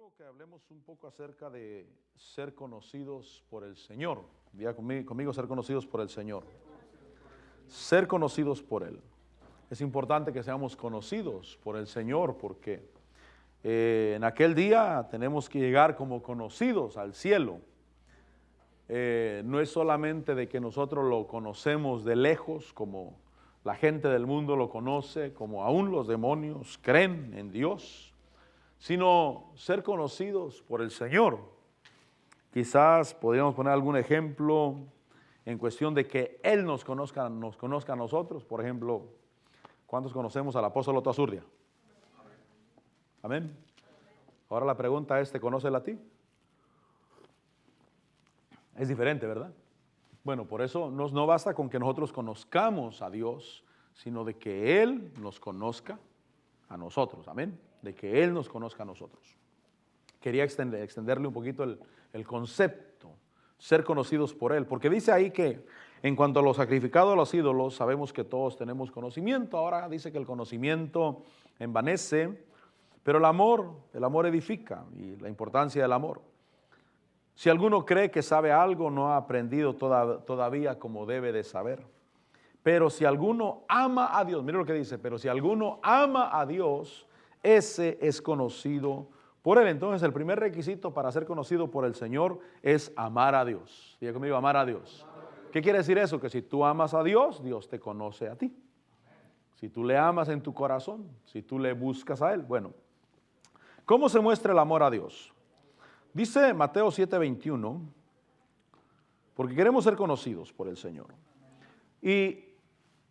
quiero que hablemos un poco acerca de ser conocidos por el Señor. Diga conmigo, ser conocidos por el Señor. Ser conocidos por Él. Es importante que seamos conocidos por el Señor porque en aquel día tenemos que llegar como conocidos al cielo. No es solamente de que nosotros lo conocemos de lejos, como la gente del mundo lo conoce, como aún los demonios creen en Dios, sino ser conocidos por el Señor. Quizás podríamos poner algún ejemplo en cuestión de que Él nos conozca a nosotros. Por ejemplo, ¿cuántos conocemos al apóstol Otto Azurdia? Amén. Ahora la pregunta es, ¿te conoce Él a ti? Es diferente, ¿verdad? Bueno, por eso no basta con que nosotros conozcamos a Dios, sino de que Él nos conozca a nosotros. Amén. De que Él nos conozca a nosotros. Quería extenderle un poquito el concepto, ser conocidos por Él, porque dice ahí que en cuanto a lo sacrificado a los ídolos, sabemos que todos tenemos conocimiento. Ahora dice que el conocimiento envanece, pero el amor edifica, y la importancia del amor. Si alguno cree que sabe algo, no ha aprendido todavía como debe de saber. Pero si alguno ama a Dios, mire lo que dice, pero si alguno ama a Dios, ese es conocido por Él. Entonces el primer requisito para ser conocido por el Señor es amar a Dios. Diga conmigo, amar a Dios. ¿Qué quiere decir eso? Que si tú amas a Dios, Dios te conoce a ti. Si tú le amas en tu corazón, si tú le buscas a Él. Bueno, ¿cómo se muestra el amor a Dios? Dice Mateo 7:21, porque queremos ser conocidos por el Señor. Y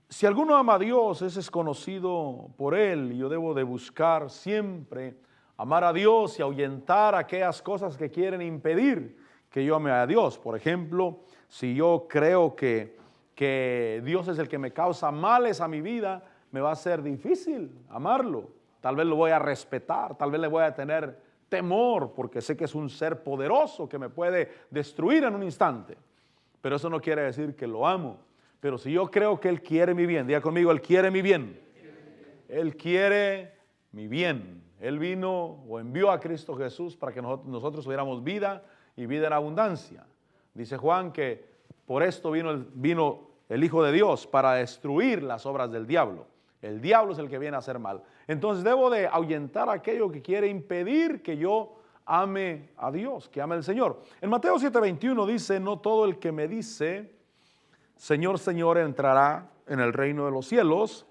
si alguno ama a Dios, ese es conocido por Él. Y yo debo de buscar siempre amar a Dios y ahuyentar aquellas cosas que quieren impedir que yo ame a Dios. Por ejemplo, si yo creo que Dios es el que me causa males a mi vida, me va a ser difícil amarlo. Tal vez lo voy a respetar, tal vez le voy a tener temor porque sé que es un ser poderoso que me puede destruir en un instante. Pero eso no quiere decir que lo amo. Pero si yo creo que Él quiere mi bien, diga conmigo, Él quiere mi bien. Él quiere mi bien. Él vino o envió a Cristo Jesús para que nosotros tuviéramos vida y vida en abundancia. Dice Juan que por esto vino el Hijo de Dios, para destruir las obras del diablo. El diablo es el que viene a hacer mal. Entonces debo de ahuyentar aquello que quiere impedir que yo ame a Dios, que ame al Señor. En Mateo 7:21 dice, no todo el que me dice, Señor, Señor, entrará en el reino de los cielos,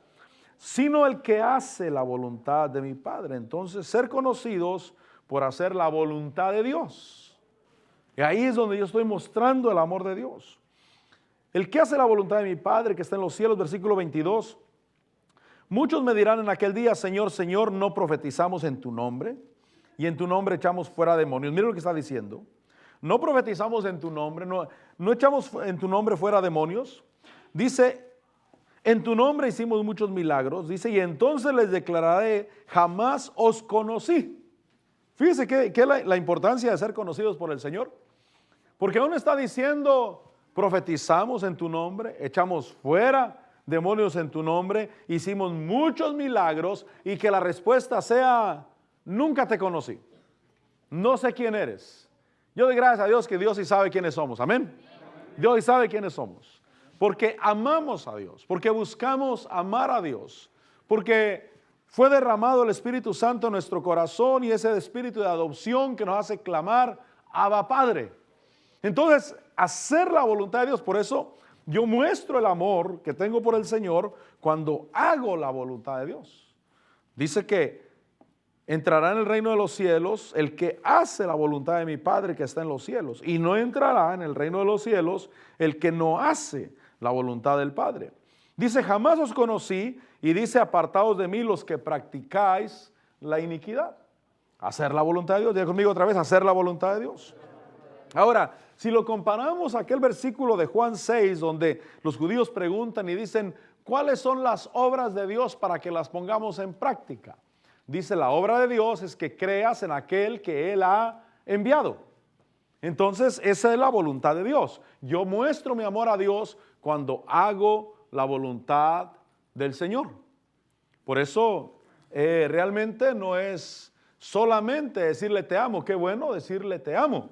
sino el que hace la voluntad de mi Padre. Entonces, ser conocidos por hacer la voluntad de Dios. Y ahí es donde yo estoy mostrando el amor de Dios. El que hace la voluntad de mi Padre, que está en los cielos, versículo 22. Muchos me dirán en aquel día, Señor, Señor, ¿no profetizamos en tu nombre? Y en tu nombre echamos fuera demonios. Mira lo que está diciendo. No profetizamos en tu nombre, no echamos en tu nombre fuera demonios. Dice, en tu nombre hicimos muchos milagros. Dice, y entonces les declararé, jamás os conocí. Fíjese que la importancia de ser conocidos por el Señor. Porque aún está diciendo, profetizamos en tu nombre, echamos fuera demonios en tu nombre, hicimos muchos milagros, y que la respuesta sea, nunca te conocí. No sé quién eres. Yo doy gracias a Dios que Dios sí sabe quiénes somos. Amén. Dios sí sabe quiénes somos. Porque amamos a Dios, porque buscamos amar a Dios, porque fue derramado el Espíritu Santo en nuestro corazón, y ese espíritu de adopción que nos hace clamar, Abba Padre. Entonces, hacer la voluntad de Dios, por eso yo muestro el amor que tengo por el Señor cuando hago la voluntad de Dios. Dice que entrará en el reino de los cielos el que hace la voluntad de mi Padre que está en los cielos, y no entrará en el reino de los cielos el que no hace la voluntad del Padre. Dice, jamás os conocí, y dice, apartaos de mí los que practicáis la iniquidad. Hacer la voluntad de Dios, diga conmigo otra vez, hacer la voluntad de Dios. Ahora, si lo comparamos a aquel versículo de Juan 6, donde los judíos preguntan y dicen, ¿cuáles son las obras de Dios para que las pongamos en práctica? Dice, la obra de Dios es que creas en aquel que Él ha enviado. Entonces, esa es la voluntad de Dios. Yo muestro mi amor a Dios cuando hago la voluntad del Señor. Por eso, realmente no es solamente decirle te amo. Qué bueno decirle te amo.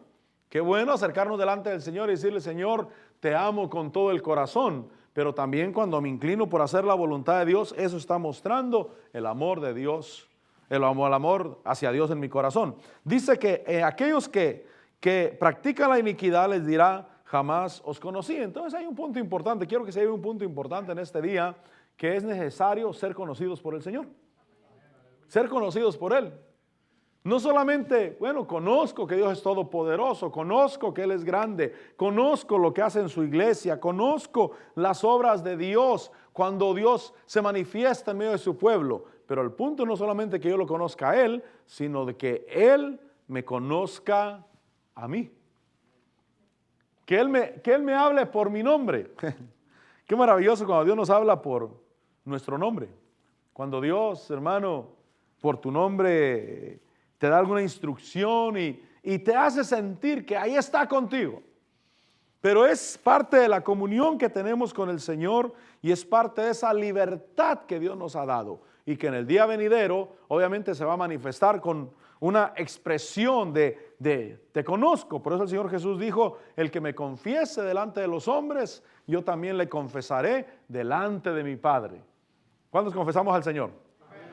Qué bueno acercarnos delante del Señor y decirle, Señor, te amo con todo el corazón. Pero también cuando me inclino por hacer la voluntad de Dios, eso está mostrando el amor de Dios, el amor hacia Dios en mi corazón. Dice que aquellos que practican la iniquidad les dirá, jamás os conocí. Entonces hay un punto importante, quiero que se lleve un punto importante en este día, que es necesario ser conocidos por el Señor. Ser conocidos por Él. No solamente, bueno, conozco que Dios es todopoderoso, conozco que Él es grande, conozco lo que hace en su iglesia, conozco las obras de Dios cuando Dios se manifiesta en medio de su pueblo. Pero el punto no solamente que yo lo conozca a Él, sino de que Él me conozca a mí. Que Él me hable por mi nombre. Qué maravilloso cuando Dios nos habla por nuestro nombre. Cuando Dios, hermano, por tu nombre te da alguna instrucción y te hace sentir que ahí está contigo. Pero es parte de la comunión que tenemos con el Señor y es parte de esa libertad que Dios nos ha dado y que en el día venidero obviamente se va a manifestar con una expresión de te conozco. Por eso el Señor Jesús dijo, el que me confiese delante de los hombres, yo también le confesaré delante de mi Padre. ¿Cuántos confesamos al Señor?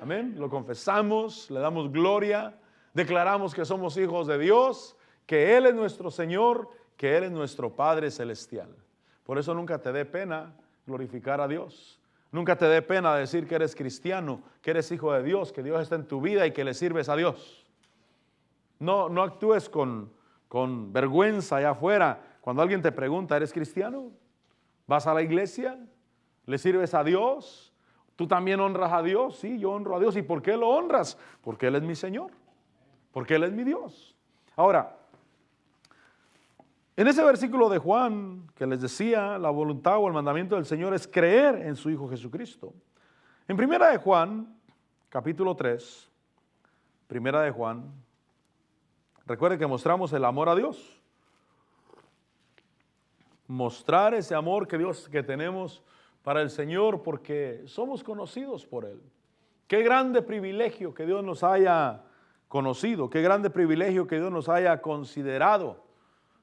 Amén. Lo confesamos, le damos gloria, declaramos que somos hijos de Dios, que Él es nuestro Señor, que Él es nuestro Padre Celestial. Por eso nunca te dé pena glorificar a Dios. Nunca te dé pena decir que eres cristiano, que eres hijo de Dios, que Dios está en tu vida y que le sirves a Dios. No actúes con vergüenza allá afuera. Cuando alguien te pregunta, ¿eres cristiano? ¿Vas a la iglesia? ¿Le sirves a Dios? ¿Tú también honras a Dios? Sí, yo honro a Dios. ¿Y por qué lo honras? Porque Él es mi Señor. Porque Él es mi Dios. Ahora, en ese versículo de Juan que les decía, la voluntad o el mandamiento del Señor es creer en su Hijo Jesucristo. En primera de Juan, capítulo 3, primera de Juan, recuerde que mostramos el amor a Dios. Mostrar ese amor que tenemos para el Señor porque somos conocidos por Él. Qué grande privilegio que Dios nos haya conocido, qué grande privilegio que Dios nos haya considerado.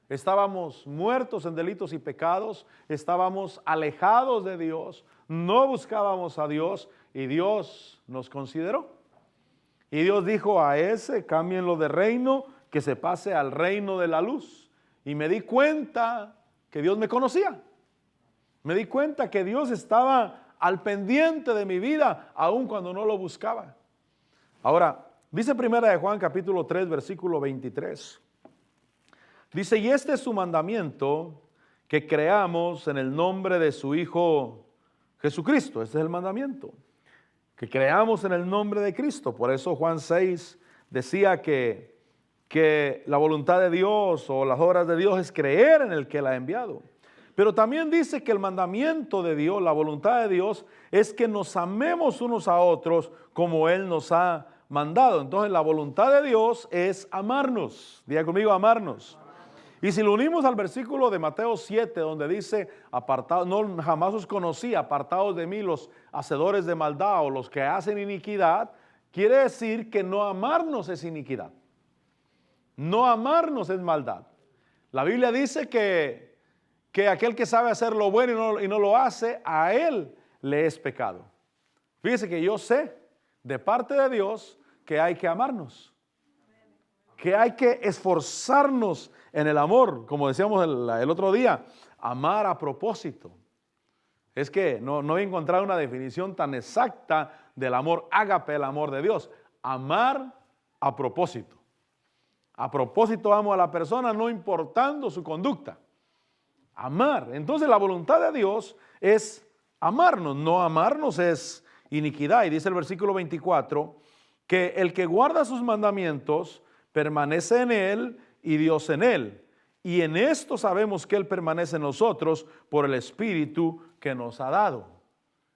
Estábamos muertos en delitos y pecados, estábamos alejados de Dios, no buscábamos a Dios y Dios nos consideró. Y Dios dijo a ese, cámbienlo de reino, que se pase al reino de la luz. Y me di cuenta que Dios me conocía. Me di cuenta que Dios estaba al pendiente de mi vida, aun cuando no lo buscaba. Ahora, dice primera de Juan capítulo 3, versículo 23. Dice, y este es su mandamiento, que creamos en el nombre de su Hijo Jesucristo. Este es el mandamiento, que creamos en el nombre de Cristo. Por eso Juan 6 decía que la voluntad de Dios o las obras de Dios es creer en el que la ha enviado. Pero también dice que el mandamiento de Dios, la voluntad de Dios, es que nos amemos unos a otros como Él nos ha mandado. Entonces la voluntad de Dios es amarnos. Diga conmigo, amarnos. Y si lo unimos al versículo de Mateo 7, donde dice, apartados, no jamás os conocí, apartados de mí los hacedores de maldad o los que hacen iniquidad, quiere decir que no amarnos es iniquidad. No amarnos es maldad. La Biblia dice que aquel que sabe hacer lo bueno y no lo hace, a él le es pecado. Fíjese que yo sé de parte de Dios que hay que amarnos, que hay que esforzarnos en el amor, como decíamos el otro día, amar a propósito. Es que no he encontrado una definición tan exacta del amor ágape, el amor de Dios. Amar a propósito. A propósito amo a la persona, no importando su conducta. Amar. Entonces la voluntad de Dios es amarnos. No amarnos es iniquidad. Y dice el versículo 24, que el que guarda sus mandamientos permanece en Él y Dios en Él. Y en esto sabemos que Él permanece en nosotros por el Espíritu que nos ha dado.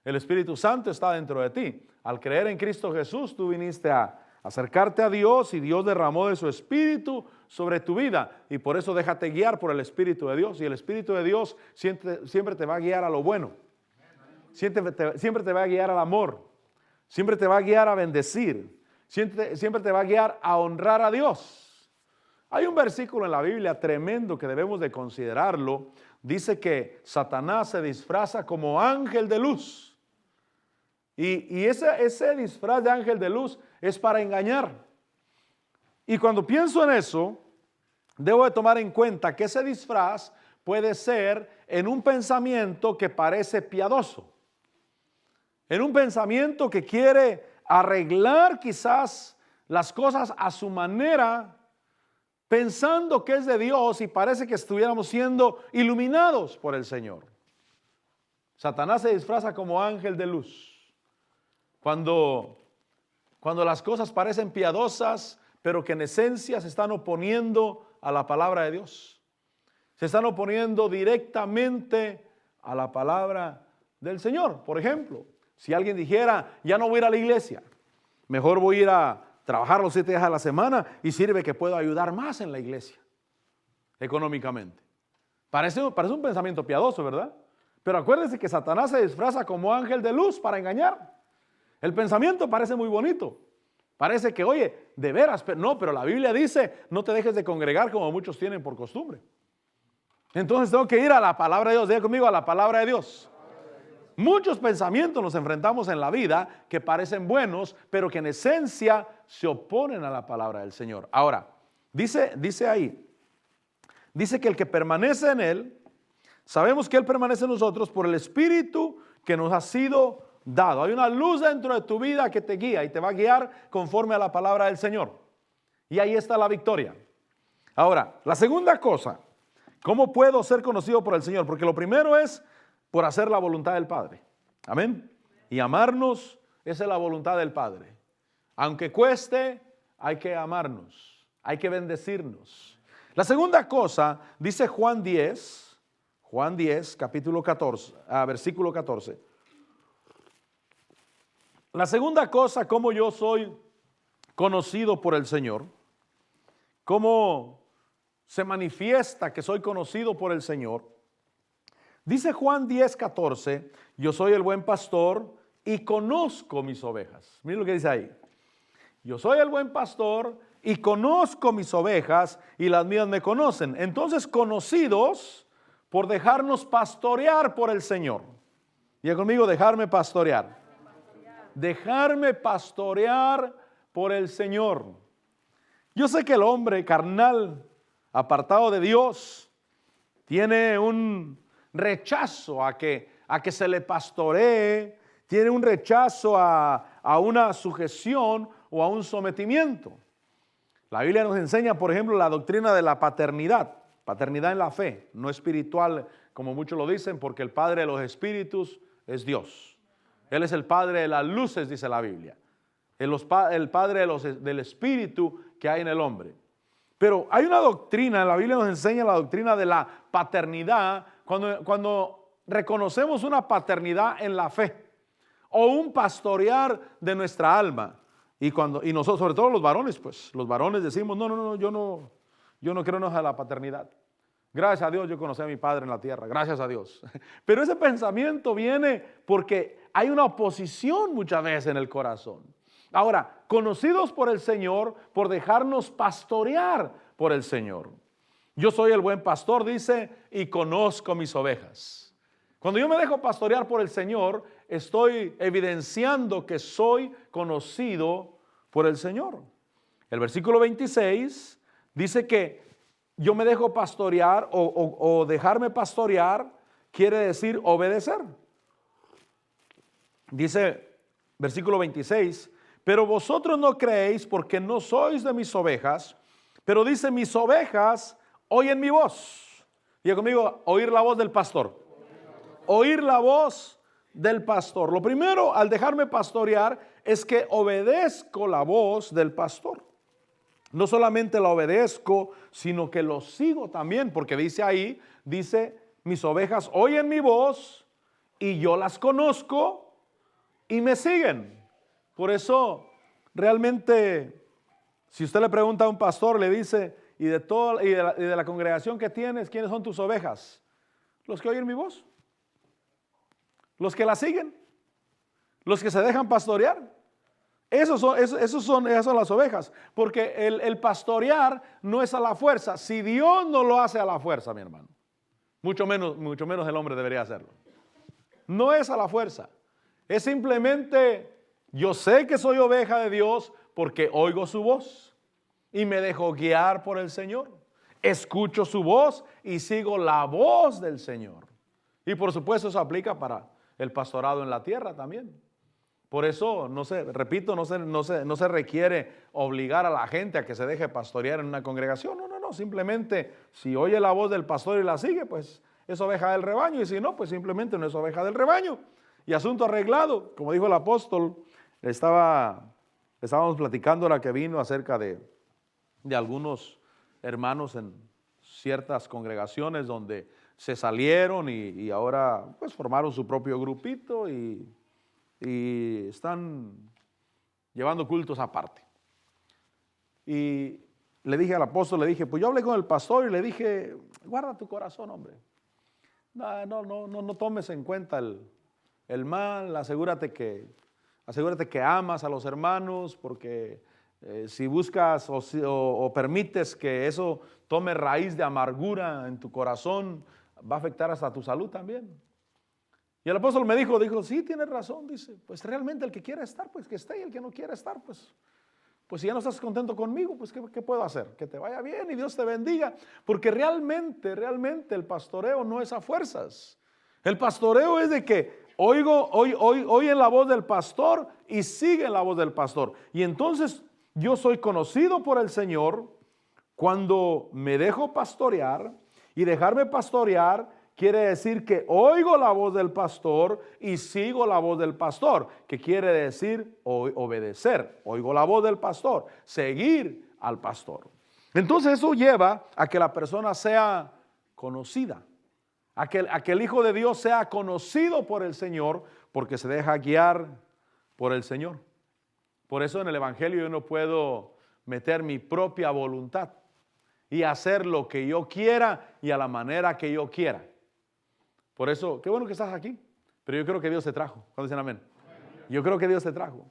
El Espíritu Santo está dentro de ti. Al creer en Cristo Jesús, tú viniste a acercarte a Dios y Dios derramó de su Espíritu sobre tu vida. Y por eso déjate guiar por el Espíritu de Dios. Y el Espíritu de Dios siempre te va a guiar a lo bueno. Siempre te va a guiar al amor. Siempre te va a guiar a bendecir. siempre te va a guiar a honrar a Dios. Hay un versículo en la Biblia tremendo que debemos de considerarlo. Dice que Satanás se disfraza como ángel de luz. Y ese disfraz de ángel de luz es para engañar. Y cuando pienso en eso, debo de tomar en cuenta que ese disfraz puede ser en un pensamiento que parece piadoso, en un pensamiento que quiere arreglar quizás las cosas a su manera, pensando que es de Dios y parece que estuviéramos siendo iluminados por el Señor. Satanás se disfraza como ángel de luz. Cuando las cosas parecen piadosas, pero que en esencia se están oponiendo a la palabra de Dios. Se están oponiendo directamente a la palabra del Señor. Por ejemplo, si alguien dijera, ya no voy a ir a la iglesia, mejor voy a ir a trabajar los 7 días a la semana y sirve que puedo ayudar más en la iglesia, económicamente. Parece un pensamiento piadoso, ¿verdad? Pero acuérdense que Satanás se disfraza como ángel de luz para engañar. El pensamiento parece muy bonito. Parece que, oye, de veras, pero la Biblia dice, no te dejes de congregar como muchos tienen por costumbre. Entonces tengo que ir a la palabra de Dios. Diga conmigo, a la palabra de Dios. Muchos pensamientos nos enfrentamos en la vida que parecen buenos, pero que en esencia se oponen a la palabra del Señor. Ahora, dice ahí, dice que el que permanece en Él, sabemos que Él permanece en nosotros por el Espíritu que nos ha sido dado. Hay una luz dentro de tu vida que te guía y te va a guiar conforme a la palabra del Señor. Y ahí está la victoria. Ahora, la segunda cosa, ¿cómo puedo ser conocido por el Señor? Porque lo primero es por hacer la voluntad del Padre. Amén. Y amarnos, esa es la voluntad del Padre. Aunque cueste, hay que amarnos, hay que bendecirnos. La segunda cosa, dice Juan 10, capítulo 14, versículo 14. La segunda cosa, cómo yo soy conocido por el Señor, cómo se manifiesta que soy conocido por el Señor. Dice Juan 10:14, yo soy el buen pastor y conozco mis ovejas. Miren lo que dice ahí. Yo soy el buen pastor y conozco mis ovejas y las mías me conocen. Entonces, conocidos por dejarnos pastorear por el Señor. Diga conmigo, dejarme pastorear. Dejarme pastorear por el Señor. Yo sé que el hombre carnal, apartado de Dios, tiene un rechazo a que se le pastoree, tiene un rechazo a una sujeción o a un sometimiento. La Biblia nos enseña, por ejemplo, la doctrina de la paternidad en la fe, no espiritual, como muchos lo dicen, porque el Padre de los espíritus es Dios. Él es el Padre de las luces, dice la Biblia. El Padre del espíritu que hay en el hombre. Pero hay una doctrina, la Biblia nos enseña la doctrina de la paternidad, cuando reconocemos una paternidad en la fe, o un pastorear de nuestra alma. Y nosotros, sobre todo los varones, pues, los varones decimos, no, yo no creo en la paternidad. Gracias a Dios yo conocí a mi padre en la tierra, gracias a Dios. Pero ese pensamiento viene porque hay una oposición muchas veces en el corazón. Ahora, conocidos por el Señor, por dejarnos pastorear por el Señor. Yo soy el buen pastor, dice, y conozco mis ovejas. Cuando yo me dejo pastorear por el Señor, estoy evidenciando que soy conocido por el Señor. El versículo 26 dice que yo me dejo pastorear o dejarme pastorear quiere decir obedecer. Dice versículo 26, pero vosotros no creéis porque no sois de mis ovejas, pero dice mis ovejas oyen mi voz. Diga conmigo, oír la voz del pastor. Oír la voz del pastor. Lo primero al dejarme pastorear es que obedezco la voz del pastor. No solamente la obedezco, sino que lo sigo también, porque dice mis ovejas oyen mi voz y yo las conozco y me siguen. Por eso, realmente, si usted le pregunta a un pastor, le dice, y de la congregación que tienes, ¿quiénes son tus ovejas? Los que oyen mi voz, los que la siguen, los que se dejan pastorear. Esas son las ovejas, porque el pastorear no es a la fuerza. Si Dios no lo hace a la fuerza, mi hermano, mucho menos el hombre debería hacerlo. No es a la fuerza, es simplemente yo sé que soy oveja de Dios porque oigo su voz y me dejo guiar por el Señor. Escucho su voz y sigo la voz del Señor. Y por supuesto eso aplica para el pastorado en la tierra también. Por eso, no se requiere obligar a la gente a que se deje pastorear en una congregación. No, simplemente si oye la voz del pastor y la sigue, pues es oveja del rebaño, y si no, pues simplemente no es oveja del rebaño. Y asunto arreglado, como dijo el apóstol, estábamos platicando la que vino acerca de algunos hermanos en ciertas congregaciones donde se salieron y ahora pues formaron su propio grupito y están llevando cultos aparte. Y le dije al apóstol, pues yo hablé con el pastor y le dije, guarda tu corazón, hombre. No tomes en cuenta el mal, asegúrate que amas a los hermanos, porque si buscas o permites que eso tome raíz de amargura en tu corazón, va a afectar hasta tu salud también. Y el apóstol me dijo, sí, tienes razón, dice, pues realmente el que quiera estar, pues que esté, y el que no quiera estar, pues si ya no estás contento conmigo, pues ¿qué puedo hacer? Que te vaya bien y Dios te bendiga, porque realmente el pastoreo no es a fuerzas. El pastoreo es de que oyen la voz del pastor y siguen la voz del pastor. Y entonces yo soy conocido por el Señor cuando me dejo pastorear, y dejarme pastorear quiere decir que oigo la voz del pastor y sigo la voz del pastor, que quiere decir obedecer. Oigo la voz del pastor, seguir al pastor. Entonces eso lleva a que la persona sea conocida, a que el Hijo de Dios sea conocido por el Señor, porque se deja guiar por el Señor. Por eso en el Evangelio yo no puedo meter mi propia voluntad y hacer lo que yo quiera y a la manera que yo quiera. Por eso, qué bueno que estás aquí, pero yo creo que Dios te trajo. ¿Cuándo dicen amén? Yo creo que Dios te trajo.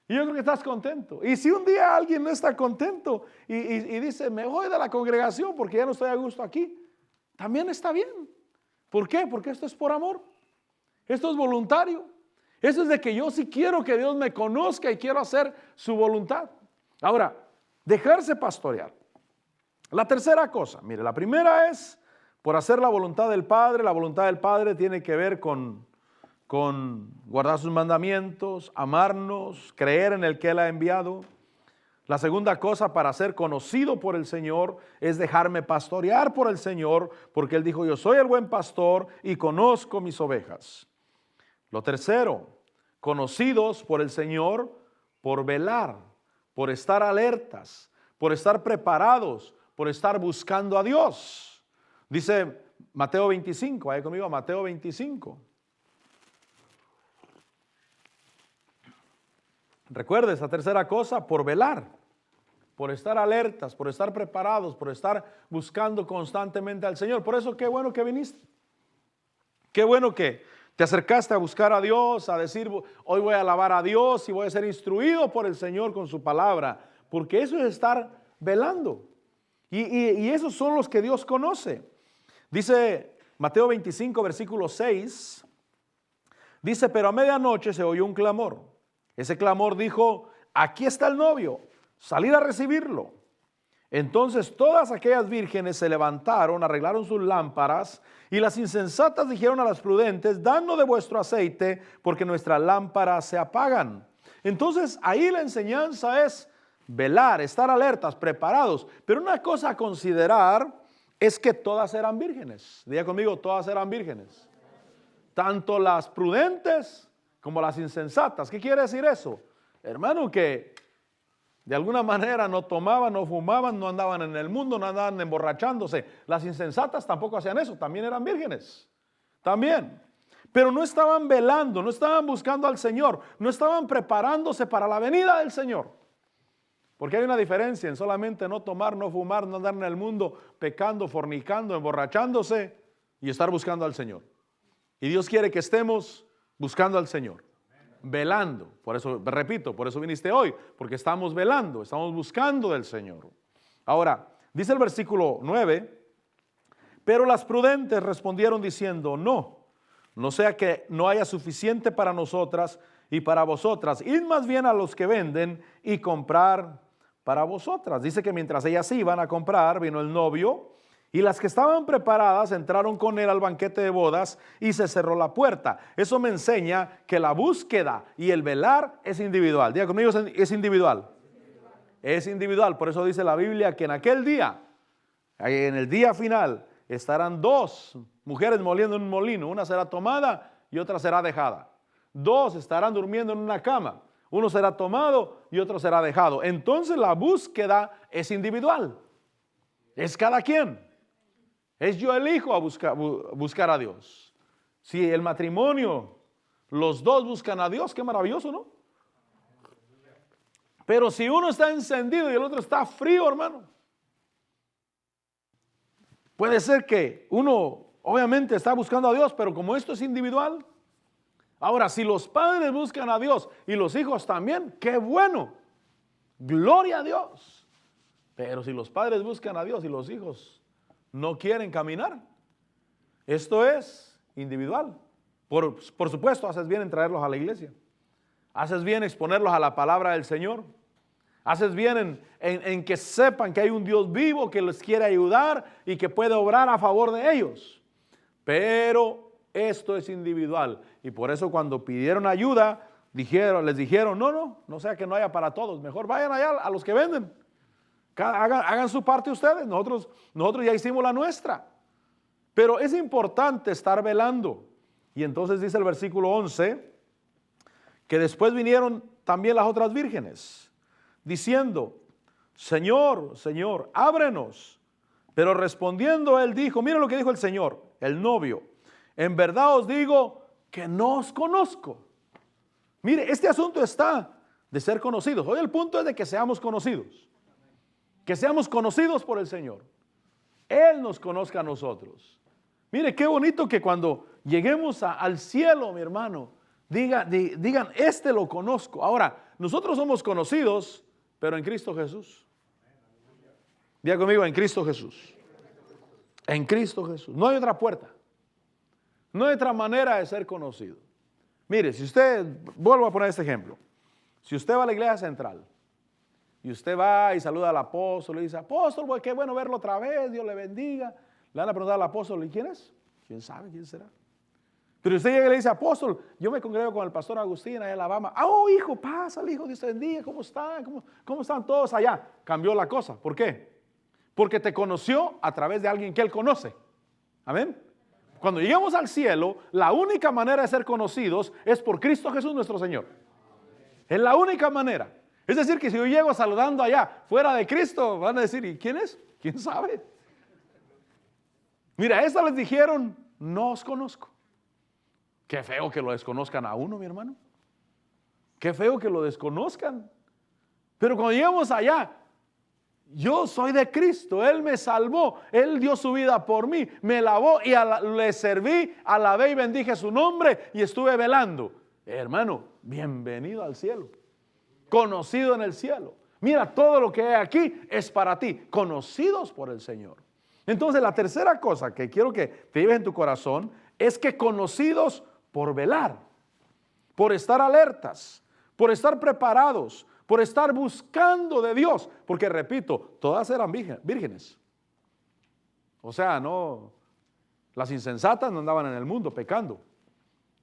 Y yo creo que estás contento. Y si un día alguien no está contento y dice, me voy de la congregación porque ya no estoy a gusto aquí, también está bien. ¿Por qué? Porque esto es por amor. Esto es voluntario. Esto es de que yo sí quiero que Dios me conozca y quiero hacer su voluntad. Ahora, dejarse pastorear. La tercera cosa, mire, la primera es por hacer la voluntad del Padre. La voluntad del Padre tiene que ver con guardar sus mandamientos, amarnos, creer en el que Él ha enviado. La segunda cosa, para ser conocido por el Señor, es dejarme pastorear por el Señor, porque Él dijo, yo soy el buen pastor y conozco mis ovejas. Lo tercero, conocidos por el Señor por velar, por estar alertas, por estar preparados, por estar buscando a Dios. Dice Mateo 25, vaya conmigo a Mateo 25. Recuerde esa tercera cosa, por velar, por estar alertas, por estar preparados, por estar buscando constantemente al Señor. Por eso qué bueno que viniste. Qué bueno que te acercaste a buscar a Dios, a decir, hoy voy a alabar a Dios y voy a ser instruido por el Señor con su palabra. Porque eso es estar velando. Y esos son los que Dios conoce. Dice Mateo 25, versículo 6, dice, pero a medianoche se oyó un clamor. Ese clamor dijo, aquí está el novio, salid a recibirlo. Entonces todas aquellas vírgenes se levantaron, arreglaron sus lámparas, y las insensatas dijeron a las prudentes, dadnos de vuestro aceite, porque nuestras lámparas se apagan. Entonces ahí la enseñanza es velar, estar alertas, preparados. Pero una cosa a considerar es que todas eran vírgenes. Diga conmigo, todas eran vírgenes. Tanto las prudentes como las insensatas. ¿Qué quiere decir eso? Hermano, que de alguna manera no tomaban, no fumaban, no andaban en el mundo, no andaban emborrachándose. Las insensatas tampoco hacían eso, también eran vírgenes. También. Pero no estaban velando, no estaban buscando al Señor, no estaban preparándose para la venida del Señor. Porque hay una diferencia en solamente no tomar, no fumar, no andar en el mundo pecando, fornicando, emborrachándose y estar buscando al Señor. Y Dios quiere que estemos buscando al Señor. velando. Por eso, repito, por eso viniste hoy, porque estamos velando, estamos buscando del Señor. Ahora, dice el versículo 9, pero las prudentes respondieron diciendo, no sea que no haya suficiente para nosotras y para vosotras. Id más bien a los que venden y comprar para vosotras. Dice que mientras ellas iban a comprar, vino el novio, y las que estaban preparadas entraron con él al banquete de bodas y se cerró la puerta. Eso me enseña que la búsqueda y el velar es individual. Diga conmigo, es individual. Es individual. Por eso dice la Biblia que en aquel día, en el día final, estarán dos mujeres moliendo en un molino. Una será tomada y otra será dejada. Dos estarán durmiendo en una cama. Uno será tomado y otro será dejado. Entonces la búsqueda es individual. Es cada quien. Es yo elijo a buscar a Dios. Si el matrimonio, los dos buscan a Dios, qué maravilloso, ¿no? Pero si uno está encendido y el otro está frío, hermano, puede ser que uno obviamente está buscando a Dios, pero como esto es individual. Ahora, si los padres buscan a Dios y los hijos también, qué bueno. Gloria a Dios. Pero si los padres buscan a Dios y los hijos no quieren caminar, esto es individual. Por supuesto, haces bien en traerlos a la iglesia. Haces bien en exponerlos a la palabra del Señor. Haces bien en que sepan que hay un Dios vivo que les quiere ayudar y que puede obrar a favor de ellos. Pero esto es individual. Y por eso cuando pidieron ayuda, les dijeron, no sea que no haya para todos. Mejor vayan allá a los que venden. Hagan su parte ustedes, nosotros ya hicimos la nuestra. Pero es importante estar velando. Y entonces dice el versículo 11, que después vinieron también las otras vírgenes, diciendo, Señor, Señor, ábrenos. Pero respondiendo él dijo, mira lo que dijo el Señor, el novio, en verdad os digo que no os conozco. Mire, este asunto está de ser conocidos. Hoy el punto es de que seamos conocidos. Que seamos conocidos por el Señor. Él nos conozca a nosotros. Mire, qué bonito que cuando lleguemos al cielo, mi hermano, digan, este lo conozco. Ahora, nosotros somos conocidos, pero en Cristo Jesús. Diga conmigo, en Cristo Jesús. En Cristo Jesús. No hay otra puerta. No hay otra manera de ser conocido. Mire, si usted, vuelvo a poner este ejemplo. Si usted va a la iglesia central, y usted va y saluda al apóstol y dice, apóstol, qué bueno verlo otra vez, Dios le bendiga. Le van a preguntar al apóstol, ¿y quién es? ¿Quién sabe quién será? Pero usted llega y le dice, apóstol, yo me congrego con el pastor Agustín allá en Alabama. Oh, hijo, pásale, hijo, Dios te bendiga, ¿cómo están? ¿Cómo están todos allá? Cambió la cosa. ¿Por qué? Porque te conoció a través de alguien que él conoce. Amén. Cuando lleguemos al cielo, la única manera de ser conocidos es por Cristo Jesús nuestro Señor. Es la única manera. Es decir, que si yo llego saludando allá, fuera de Cristo, van a decir, ¿y quién es? ¿Quién sabe? Mira, a esta les dijeron, no os conozco. Qué feo que lo desconozcan a uno, mi hermano. Qué feo que lo desconozcan. Pero cuando llegamos allá, yo soy de Cristo, Él me salvó, Él dio su vida por mí, me lavó y le serví, alabé y bendije su nombre y estuve velando. Hermano, bienvenido al cielo. Conocido en el cielo. Mira, todo lo que hay aquí es para ti, conocidos por el Señor. Entonces, la tercera cosa que quiero que te lleves en tu corazón es que conocidos por velar, por estar alertas, por estar preparados, por estar buscando de Dios. Porque, repito, todas eran vírgenes. O sea, no, las insensatas no andaban en el mundo pecando,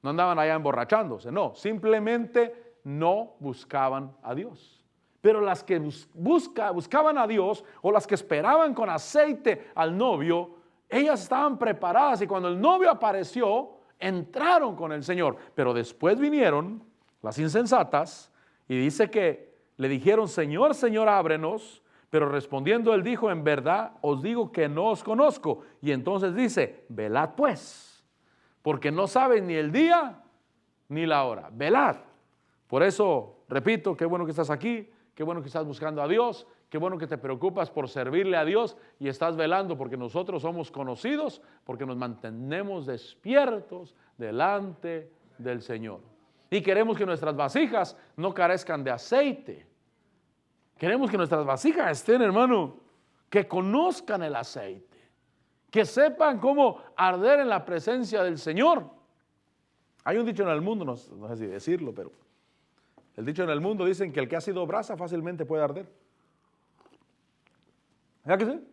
no andaban allá emborrachándose, no, simplemente no buscaban a Dios. Pero las que buscaban a Dios, o las que esperaban con aceite al novio, ellas estaban preparadas y cuando el novio apareció, entraron con el Señor. Pero después vinieron las insensatas y dice que le dijeron, Señor, Señor, ábrenos. Pero respondiendo él dijo, en verdad os digo que no os conozco. Y entonces dice, velad pues, porque no saben ni el día ni la hora. Velad. Por eso, repito, qué bueno que estás aquí, qué bueno que estás buscando a Dios, qué bueno que te preocupas por servirle a Dios y estás velando porque nosotros somos conocidos, porque nos mantenemos despiertos delante del Señor. Y queremos que nuestras vasijas no carezcan de aceite. Queremos que nuestras vasijas estén, hermano, que conozcan el aceite, que sepan cómo arder en la presencia del Señor. Hay un dicho en el mundo, no sé si decirlo, pero el dicho en el mundo dicen que el que ha sido brasa fácilmente puede arder. ¿Verdad que sí?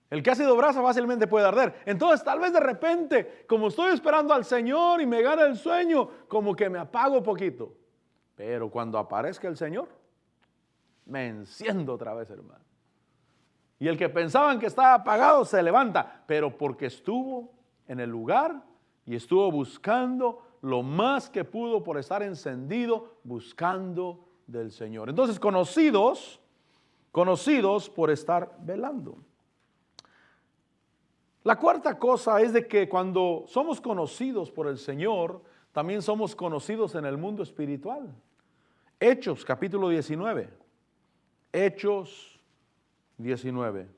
El que ha sido brasa fácilmente puede arder. Entonces tal vez de repente, como estoy esperando al Señor y me gana el sueño, como que me apago un poquito. Pero cuando aparezca el Señor, me enciendo otra vez, hermano. Y el que pensaban que estaba apagado se levanta, pero porque estuvo en el lugar y estuvo buscando lo más que pudo por estar encendido, buscando del Señor. Entonces, conocidos por estar velando. La cuarta cosa es de que cuando somos conocidos por el Señor, también somos conocidos en el mundo espiritual. Hechos, capítulo 19. Hechos 19.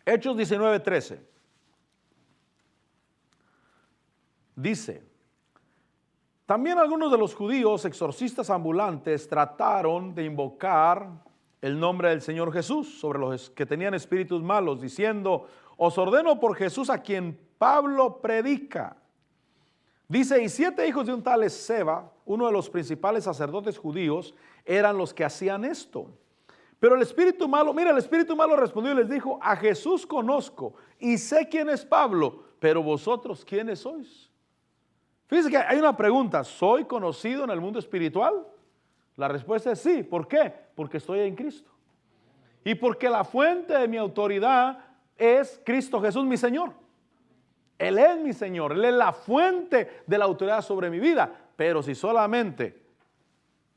Hechos 19:13. Dice: también algunos de los judíos exorcistas ambulantes trataron de invocar el nombre del Señor Jesús sobre los que tenían espíritus malos, diciendo: os ordeno por Jesús a quien Pablo predica. Dice: y 7 hijos de un tal Esceva, uno de los principales sacerdotes judíos, eran los que hacían esto. Pero el espíritu malo respondió y les dijo: a Jesús conozco y sé quién es Pablo, pero vosotros ¿quiénes sois? Fíjense que hay una pregunta: ¿soy conocido en el mundo espiritual? La respuesta es sí. ¿Por qué? Porque estoy en Cristo. Y porque la fuente de mi autoridad es Cristo Jesús, mi Señor. Él es mi Señor, Él es la fuente de la autoridad sobre mi vida. Pero si solamente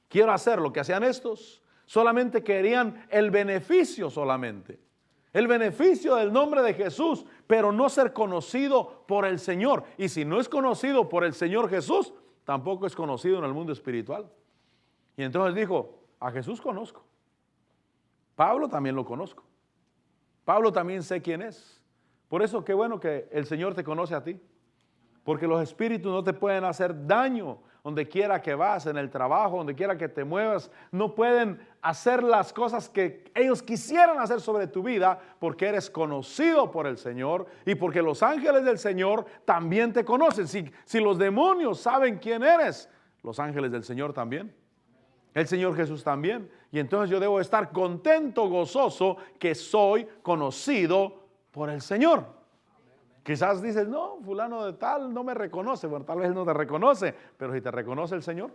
quiero hacer lo que hacían estos, solamente querían el beneficio solamente. El beneficio del nombre de Jesús, pero no ser conocido por el Señor. Y si no es conocido por el Señor Jesús, tampoco es conocido en el mundo espiritual. Y entonces dijo: a Jesús conozco. Pablo también lo conozco. Pablo también sé quién es. Por eso qué bueno que el Señor te conoce a ti. Porque los espíritus no te pueden hacer daño donde quiera que vas, en el trabajo, donde quiera que te muevas. No pueden hacer las cosas que ellos quisieran hacer sobre tu vida, porque eres conocido por el Señor y porque los ángeles del Señor también te conocen. Si los demonios saben quién eres, los ángeles del Señor también. El Señor Jesús también. Y entonces yo debo estar contento, gozoso, que soy conocido por el Señor. Quizás dices: no, fulano de tal no me reconoce. Bueno, tal vez no te reconoce, pero si te reconoce el Señor.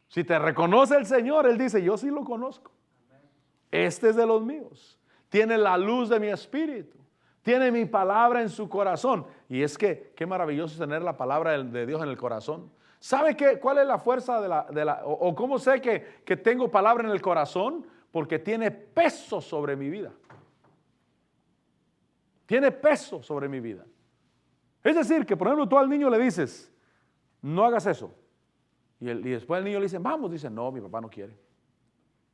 Si te reconoce el Señor, Él dice: yo sí lo conozco. Este es de los míos. Tiene la luz de mi espíritu. Tiene mi palabra en su corazón. Y es que, qué maravilloso tener la palabra de Dios en el corazón. ¿Sabe cuál es la fuerza o cómo sé que tengo palabra en el corazón? Porque tiene peso sobre mi vida. Tiene peso sobre mi vida. Es decir, que por ejemplo tú al niño le dices: no hagas eso. Y después el niño le dice: vamos. Dice: no, mi papá no quiere.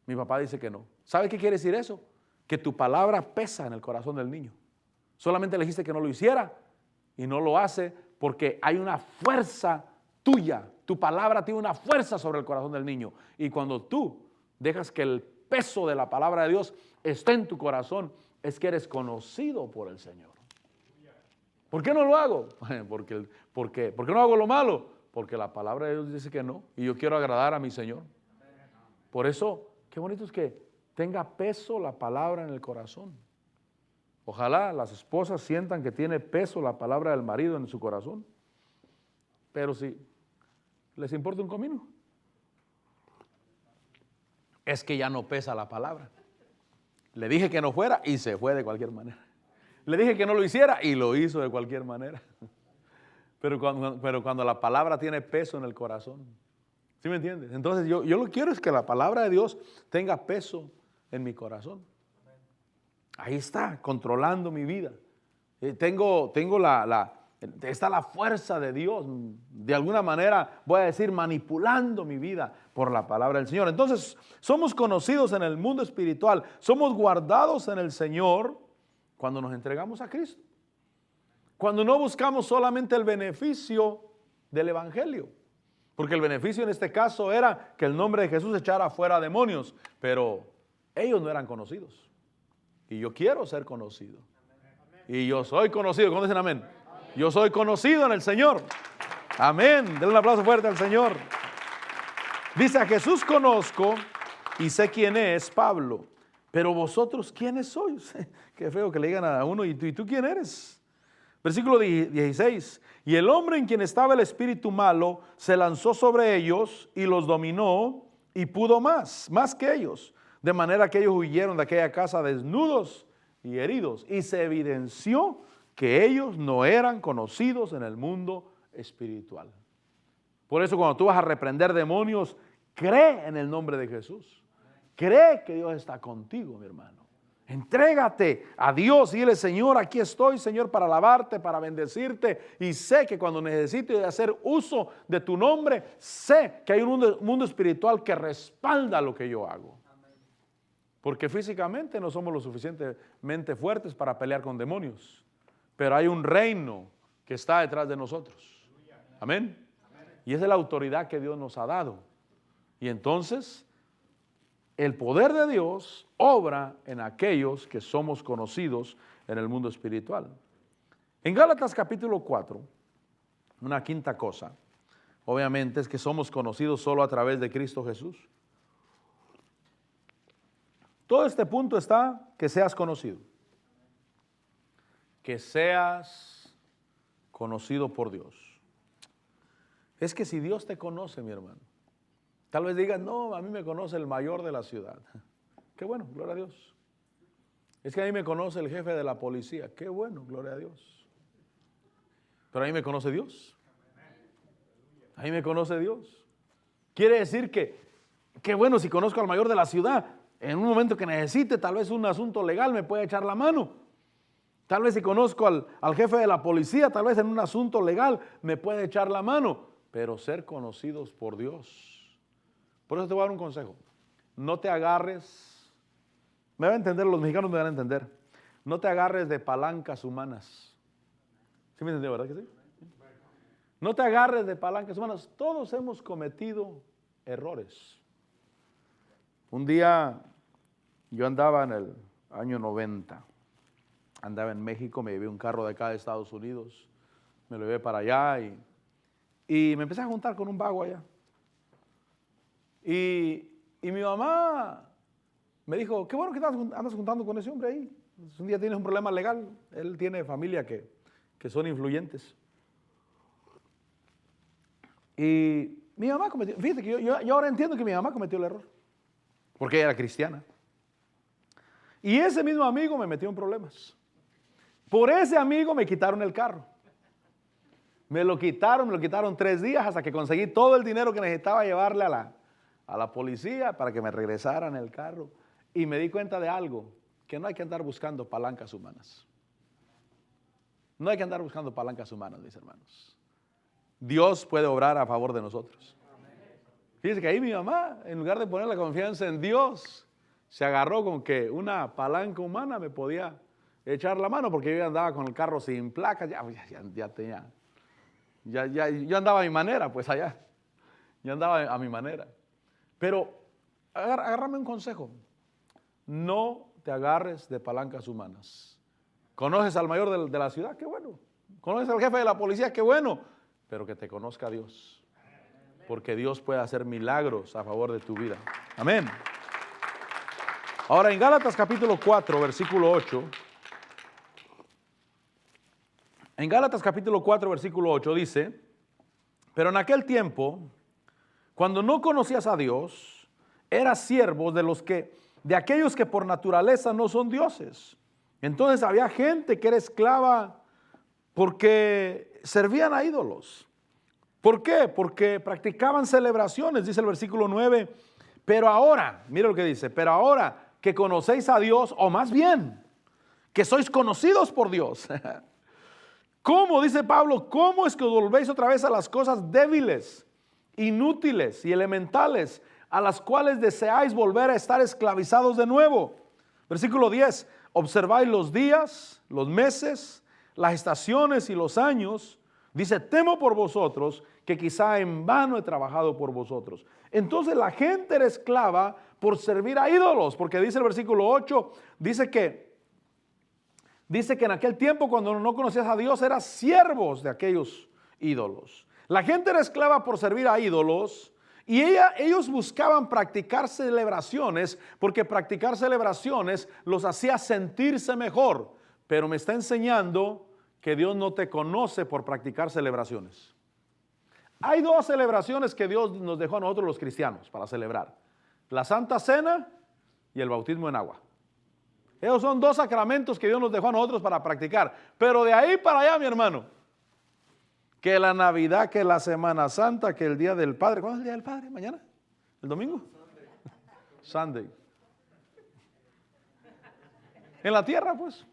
Mi papá dice que no. ¿Sabe qué quiere decir eso? Que tu palabra pesa en el corazón del niño. Solamente le dijiste que no lo hiciera y no lo hace porque hay una fuerza tuya. Tu palabra tiene una fuerza sobre el corazón del niño. Y cuando tú dejas que el peso de la palabra de Dios esté en tu corazón, es que eres conocido por el Señor. ¿Por qué no lo hago? ¿Por qué no hago lo malo? Porque la palabra de Dios dice que no. Y yo quiero agradar a mi Señor. Por eso, qué bonito es que tenga peso la palabra en el corazón. Ojalá las esposas sientan que tiene peso la palabra del marido en su corazón. Pero si les importa un comino, es que ya no pesa la palabra. Le dije que no fuera y se fue de cualquier manera. Le dije que no lo hiciera y lo hizo de cualquier manera. Pero cuando la palabra tiene peso en el corazón, ¿sí me entiendes? Entonces yo lo que quiero es que la palabra de Dios tenga peso en mi corazón. Ahí está, controlando mi vida. Está la fuerza de Dios, de alguna manera, voy a decir, manipulando mi vida por la palabra del Señor. Entonces, somos conocidos en el mundo espiritual, somos guardados en el Señor Cuando nos entregamos a Cristo. Cuando no buscamos solamente el beneficio del Evangelio. Porque el beneficio en este caso era que el nombre de Jesús echara fuera demonios. Pero ellos no eran conocidos. Y yo quiero ser conocido. Y yo soy conocido. ¿Cómo dicen amén? Yo soy conocido en el Señor. Amén. Denle un aplauso fuerte al Señor. Dice: a Jesús conozco y sé quién es Pablo. Pero vosotros, ¿quiénes sois? Qué feo que le digan a uno: ¿y tú quién eres? Versículo 16. Y el hombre en quien estaba el espíritu malo se lanzó sobre ellos y los dominó y pudo más que ellos. De manera que ellos huyeron de aquella casa desnudos y heridos. Y se evidenció que ellos no eran conocidos en el mundo espiritual. Por eso cuando tú vas a reprender demonios, cree en el nombre de Jesús. Cree que Dios está contigo, mi hermano. Entrégate a Dios y dile: Señor, aquí estoy, Señor, para alabarte, para bendecirte. Y sé que cuando necesito de hacer uso de tu nombre, sé que hay un mundo espiritual que respalda lo que yo hago. Porque físicamente no somos lo suficientemente fuertes para pelear con demonios. Pero hay un reino que está detrás de nosotros. Amén. Y esa es la autoridad que Dios nos ha dado. Y entonces el poder de Dios obra en aquellos que somos conocidos en el mundo espiritual. En Gálatas capítulo 4, una quinta cosa, obviamente, es que somos conocidos solo a través de Cristo Jesús. Todo este punto está que seas conocido. Que seas conocido por Dios. Es que si Dios te conoce, mi hermano, tal vez digas: no, a mí me conoce el mayor de la ciudad. Qué bueno, gloria a Dios. Es que a mí me conoce el jefe de la policía. Qué bueno, gloria a Dios. Pero a mí me conoce Dios. A mí me conoce Dios. Quiere decir que, qué bueno, si conozco al mayor de la ciudad, en un momento que necesite tal vez un asunto legal me puede echar la mano. Tal vez si conozco al jefe de la policía, tal vez en un asunto legal me puede echar la mano. Pero ser conocidos por Dios. Por eso te voy a dar un consejo. No te agarres, me van a entender, los mexicanos me van a entender. No te agarres de palancas humanas. ¿Sí me entendió, verdad que sí? No te agarres de palancas humanas. Todos hemos cometido errores. Un día yo andaba en el año 90. Andaba en México, me llevé un carro de acá de Estados Unidos. Me lo llevé para allá y me empecé a juntar con un vago allá. Y mi mamá me dijo: qué bueno que andas juntando con ese hombre ahí. Un día tienes un problema legal. Él tiene familia que son influyentes. Y mi mamá cometió, fíjate que yo ahora entiendo que mi mamá cometió el error. Porque ella era cristiana. Y ese mismo amigo me metió en problemas. Por ese amigo me quitaron el carro. Me lo quitaron 3 días hasta que conseguí todo el dinero que necesitaba llevarle a la policía para que me regresaran el carro. Y me di cuenta de algo, que no hay que andar buscando palancas humanas. No hay que andar buscando palancas humanas, mis hermanos. Dios puede obrar a favor de nosotros. Fíjense que ahí mi mamá, en lugar de poner la confianza en Dios, se agarró con que una palanca humana me podía echar la mano, porque yo andaba con el carro sin placas, ya tenía. Yo andaba a mi manera, pues allá. Yo andaba a mi manera. Pero agárrame un consejo. No te agarres de palancas humanas. ¿Conoces al mayor de la ciudad? Qué bueno. ¿Conoces al jefe de la policía? Qué bueno. Pero que te conozca Dios. Porque Dios puede hacer milagros a favor de tu vida. Amén. Ahora en Gálatas capítulo 4, versículo 8. En Gálatas capítulo 4, versículo 8 dice: pero en aquel tiempo, cuando no conocías a Dios, eras siervo de aquellos que por naturaleza no son dioses. Entonces había gente que era esclava porque servían a ídolos. ¿Por qué? Porque practicaban celebraciones, dice el versículo 9. Pero ahora, mira lo que dice: pero ahora que conocéis a Dios, o más bien, que sois conocidos por Dios. ¿Cómo? Dice Pablo, ¿cómo es que os volvéis otra vez a las cosas débiles, inútiles y elementales, a las cuales deseáis volver a estar esclavizados de nuevo? Versículo 10, observáis los días, los meses, las estaciones y los años. Dice, temo por vosotros, que quizá en vano he trabajado por vosotros. Entonces la gente era esclava por servir a ídolos, porque dice el versículo 8, dice que en aquel tiempo, cuando no conocías a Dios, eras siervos de aquellos ídolos. La gente era esclava por servir a ídolos, y ellos buscaban practicar celebraciones, porque practicar celebraciones los hacía sentirse mejor. Pero me está enseñando que Dios no te conoce por practicar celebraciones. Hay dos celebraciones que Dios nos dejó a nosotros los cristianos para celebrar: la Santa Cena y el bautismo en agua. Esos son dos sacramentos que Dios nos dejó a nosotros para practicar. Pero de ahí para allá, mi hermano, que la Navidad, que la Semana Santa, que el Día del Padre. ¿Cuándo es el Día del Padre? ¿Mañana? ¿El domingo? Sunday. En la tierra, pues.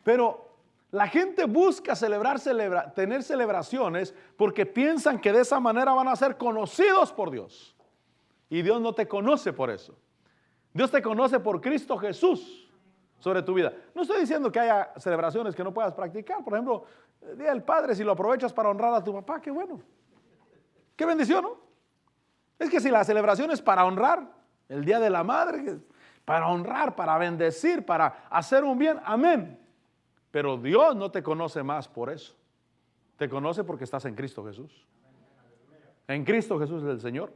Pero la gente busca tener celebraciones porque piensan que de esa manera van a ser conocidos por Dios. Y Dios no te conoce por eso. Dios te conoce por Cristo Jesús sobre tu vida. No estoy diciendo que haya celebraciones que no puedas practicar. Por ejemplo, el Día del Padre, si lo aprovechas para honrar a tu papá, qué bueno. Qué bendición, ¿no? Es que si la celebración es para honrar, el Día de la Madre, para honrar, para bendecir, para hacer un bien, amén. Pero Dios no te conoce más por eso. Te conoce porque estás en Cristo Jesús. En Cristo Jesús es el Señor.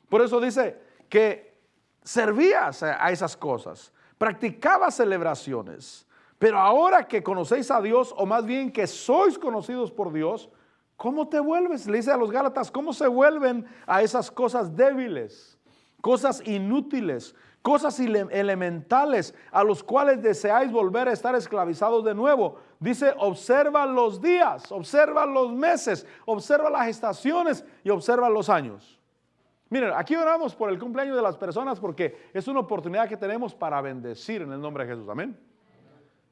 Por eso dice que servías a esas cosas, practicabas celebraciones, pero ahora que conocéis a Dios, o más bien que sois conocidos por Dios, ¿cómo te vuelves? Le dice a los Gálatas, ¿cómo se vuelven a esas cosas débiles, cosas inútiles, cosas elementales, a los cuales deseáis volver a estar esclavizados de nuevo? Dice, observa los días, observa los meses, observa las estaciones y observa los años. Miren, aquí oramos por el cumpleaños de las personas porque es una oportunidad que tenemos para bendecir en el nombre de Jesús, amén.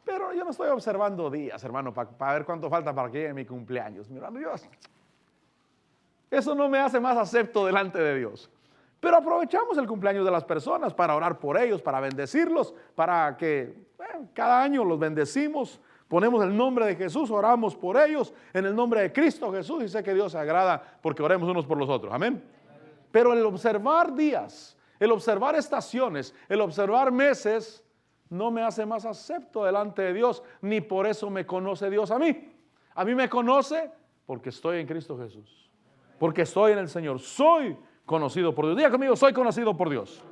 Pero yo no estoy observando días, hermano, para ver cuánto falta para que llegue mi cumpleaños. Mirando Dios, eso no me hace más acepto delante de Dios. Pero aprovechamos el cumpleaños de las personas para orar por ellos, para bendecirlos, para que cada año los bendecimos, ponemos el nombre de Jesús, oramos por ellos en el nombre de Cristo Jesús, y sé que Dios se agrada porque oremos unos por los otros, amén. Pero el observar días, el observar estaciones, el observar meses, no me hace más acepto delante de Dios, ni por eso me conoce Dios a mí. A mí me conoce porque estoy en Cristo Jesús, porque estoy en el Señor, soy conocido por Dios. Diga conmigo, soy conocido por Dios.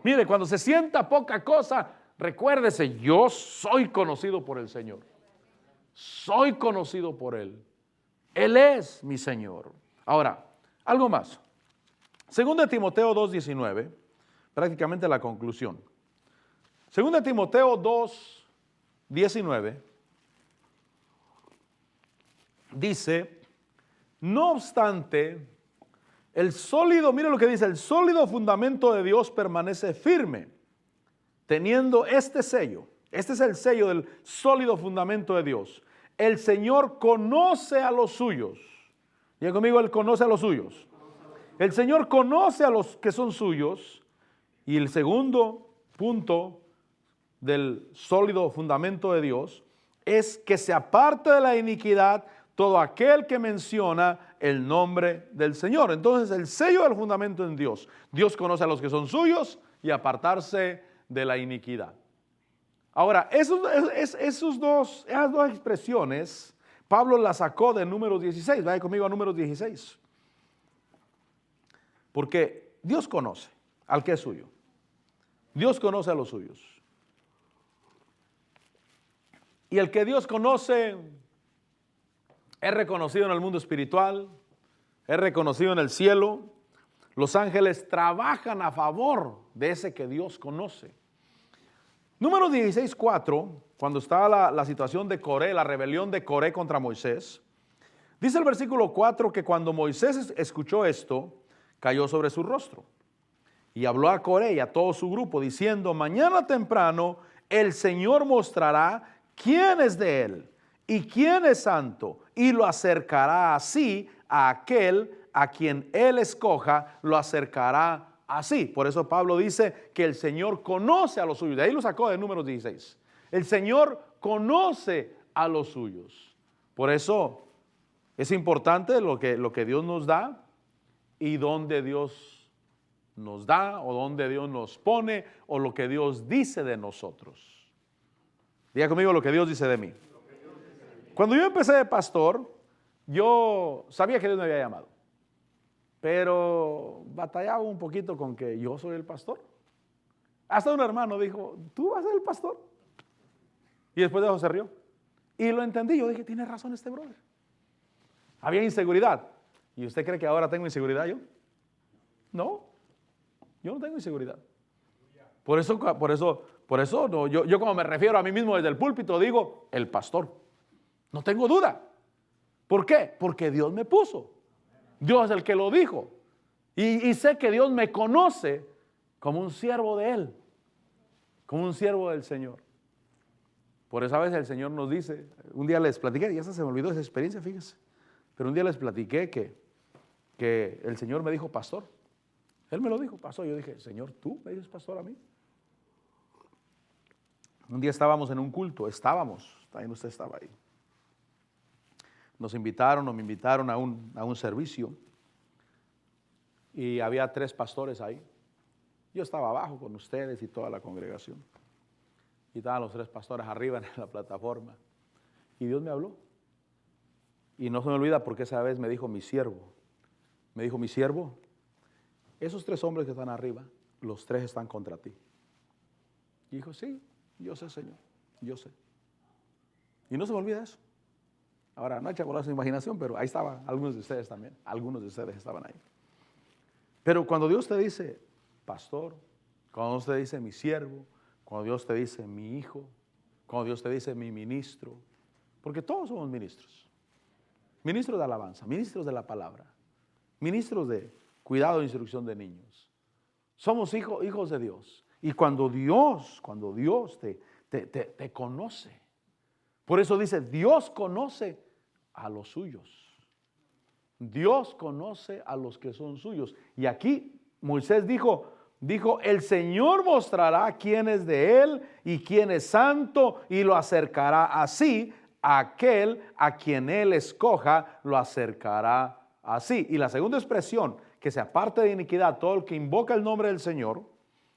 Mire, cuando se sienta poca cosa, recuérdese, yo soy conocido por el Señor. Soy conocido por Él. Él es mi Señor. Ahora, algo más. 2 Timoteo 2:19, prácticamente la conclusión. 2 Timoteo 2:19 dice, no obstante, el sólido, mire lo que dice, el sólido fundamento de Dios permanece firme, teniendo este sello. Este es el sello del sólido fundamento de Dios. El Señor conoce a los suyos. Diga conmigo, Él conoce a los suyos. El Señor conoce a los que son suyos. Y el segundo punto del sólido fundamento de Dios es que se aparte de la iniquidad todo aquel que menciona el nombre del Señor. Entonces el sello del fundamento en Dios. Dios conoce a los que son suyos y apartarse de la iniquidad. Ahora, esas dos expresiones, Pablo las sacó de Números 16. Vaya conmigo a Números 16. Porque Dios conoce al que es suyo. Dios conoce a los suyos. Y el que Dios conoce es reconocido en el mundo espiritual, es reconocido en el cielo. Los ángeles trabajan a favor de ese que Dios conoce. Números 16:4, cuando estaba la situación de Coré, la rebelión de Coré contra Moisés, dice el versículo 4 que cuando Moisés escuchó esto, cayó sobre su rostro y habló a Coré y a todo su grupo diciendo, mañana temprano el Señor mostrará quién es de él y quién es santo y lo acercará así a aquel a quien él escoja, lo acercará así. Por eso Pablo dice que el Señor conoce a los suyos. De ahí lo sacó de Números 16. El Señor conoce a los suyos. Por eso es importante lo que Dios nos da y dónde Dios nos da o dónde Dios nos pone o lo que Dios dice de nosotros. Diga conmigo lo que Dios dice de mí. Cuando yo empecé de pastor, yo sabía que Dios me había llamado, pero batallaba un poquito con que yo soy el pastor. Hasta un hermano dijo, ¿tú vas a ser el pastor? Y después de eso se rió. Y lo entendí, yo dije, tiene razón este brother. Había inseguridad. ¿Y usted cree que ahora tengo inseguridad yo? No, yo no tengo inseguridad. Por eso no, yo como me refiero a mí mismo desde el púlpito, digo, el pastor. No tengo duda. ¿Por qué? Porque Dios me puso. Dios es el que lo dijo. Y sé que Dios me conoce como un siervo de Él, como un siervo del Señor. Por eso a veces el Señor nos dice, un día les platiqué, y esa se me olvidó esa experiencia, fíjense, pero un día les platiqué que el Señor me dijo pastor. Él me lo dijo, pastor. Yo dije, Señor, ¿tú me dices pastor a mí? Un día estábamos en un culto, también usted estaba ahí. Me invitaron a un servicio y había 3 pastores ahí. Yo estaba abajo con ustedes y toda la congregación. Y estaban los 3 pastores arriba en la plataforma. Y Dios me habló. Y no se me olvida porque esa vez me dijo mi siervo. Me dijo, mi siervo, esos 3 hombres que están arriba, los 3 están contra ti. Y dijo, sí, yo sé, Señor, yo sé. Y no se me olvida eso. Ahora, no echa a volar su imaginación, pero ahí estaban algunos de ustedes también. Algunos de ustedes estaban ahí. Pero cuando Dios te dice, pastor, cuando Dios te dice mi siervo, cuando Dios te dice mi hijo, cuando Dios te dice mi ministro, porque todos somos ministros. Ministros de alabanza, ministros de la palabra, ministros de cuidado e instrucción de niños. Somos hijos de Dios. Y cuando Dios te conoce, por eso dice, Dios conoce a los suyos. Dios conoce a los que son suyos. Y aquí Moisés dijo, el Señor mostrará quién es de él y quién es santo y lo acercará así. Aquel a quien él escoja lo acercará así. Y la segunda expresión, que se aparte de iniquidad todo el que invoca el nombre del Señor,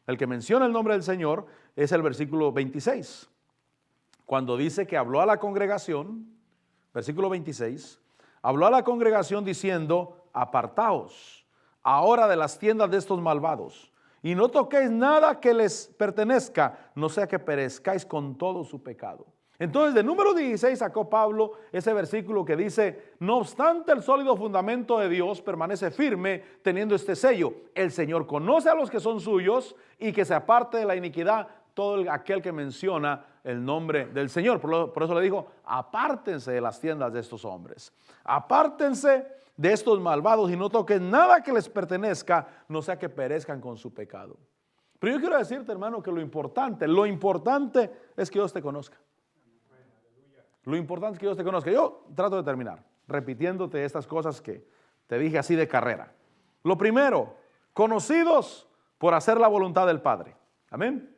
el que menciona el nombre del Señor, es el versículo 26. Cuando dice que habló a la congregación, versículo 26, habló a la congregación diciendo, apartaos ahora de las tiendas de estos malvados, y no toquéis nada que les pertenezca, no sea que perezcáis con todo su pecado. Entonces, de número 16 sacó Pablo ese versículo que dice, no obstante el sólido fundamento de Dios permanece firme teniendo este sello, el Señor conoce a los que son suyos y que se aparte de la iniquidad todo aquel que menciona el nombre del Señor. Por eso le dijo, apártense de las tiendas de estos hombres, apártense de estos malvados y no toquen nada que les pertenezca, no sea que perezcan con su pecado. Pero yo quiero decirte, hermano, que lo importante es que Dios te conozca. Lo importante es que Dios te conozca. Yo trato de terminar repitiéndote estas cosas que te dije así de carrera. Lo primero, conocidos por hacer la voluntad del Padre. Amén.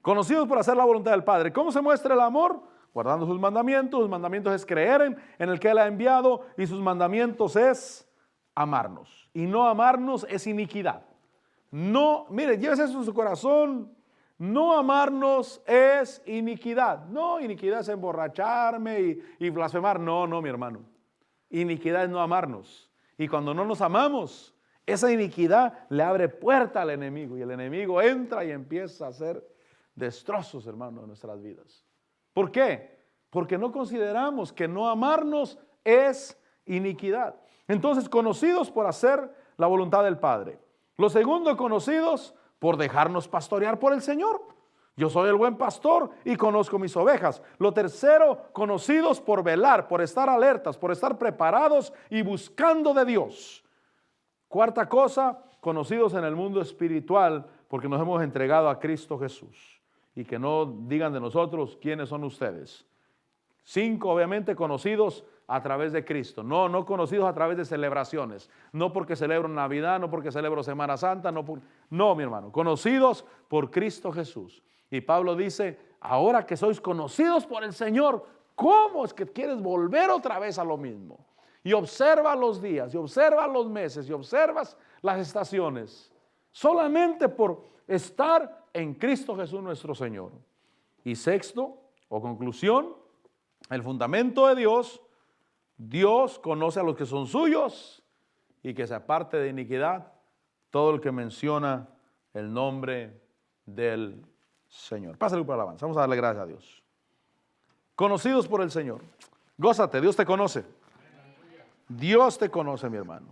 Conocidos por hacer la voluntad del Padre. ¿Cómo se muestra el amor? Guardando sus mandamientos. Sus mandamientos es creer en el que Él ha enviado y sus mandamientos es amarnos. Y no amarnos es iniquidad. No, mire, llévese eso en su corazón. No amarnos es iniquidad. No, iniquidad es emborracharme y blasfemar. No, mi hermano. Iniquidad es no amarnos. Y cuando no nos amamos, esa iniquidad le abre puerta al enemigo. Y el enemigo entra y empieza a hacer destrozos, hermano, en nuestras vidas. ¿Por qué? Porque no consideramos que no amarnos es iniquidad. Entonces, conocidos por hacer la voluntad del Padre. Lo segundo, conocidos por dejarnos pastorear por el Señor. Yo soy el buen pastor y conozco mis ovejas. Lo tercero, conocidos por velar, por estar alertas, por estar preparados y buscando de Dios. Cuarta cosa, conocidos en el mundo espiritual porque nos hemos entregado a Cristo Jesús. Y que no digan de nosotros quiénes son ustedes. 5, obviamente, conocidos a través de Cristo. No conocidos a través de celebraciones. No porque celebro Navidad, no porque celebro Semana Santa, no, mi hermano. Conocidos por Cristo Jesús. Y Pablo dice, ahora que sois conocidos por el Señor, ¿cómo es que quieres volver otra vez a lo mismo? Y observa los días, y observa los meses, y observas las estaciones. Solamente por estar en Cristo Jesús nuestro Señor. Y sexto, o conclusión, el fundamento de Dios. Dios conoce a los que son suyos y que se aparte de iniquidad todo el que menciona el nombre del Señor. Pásale para la alabanza. Vamos a darle gracias a Dios. Conocidos por el Señor. Gózate, Dios te conoce. Dios te conoce, mi hermano.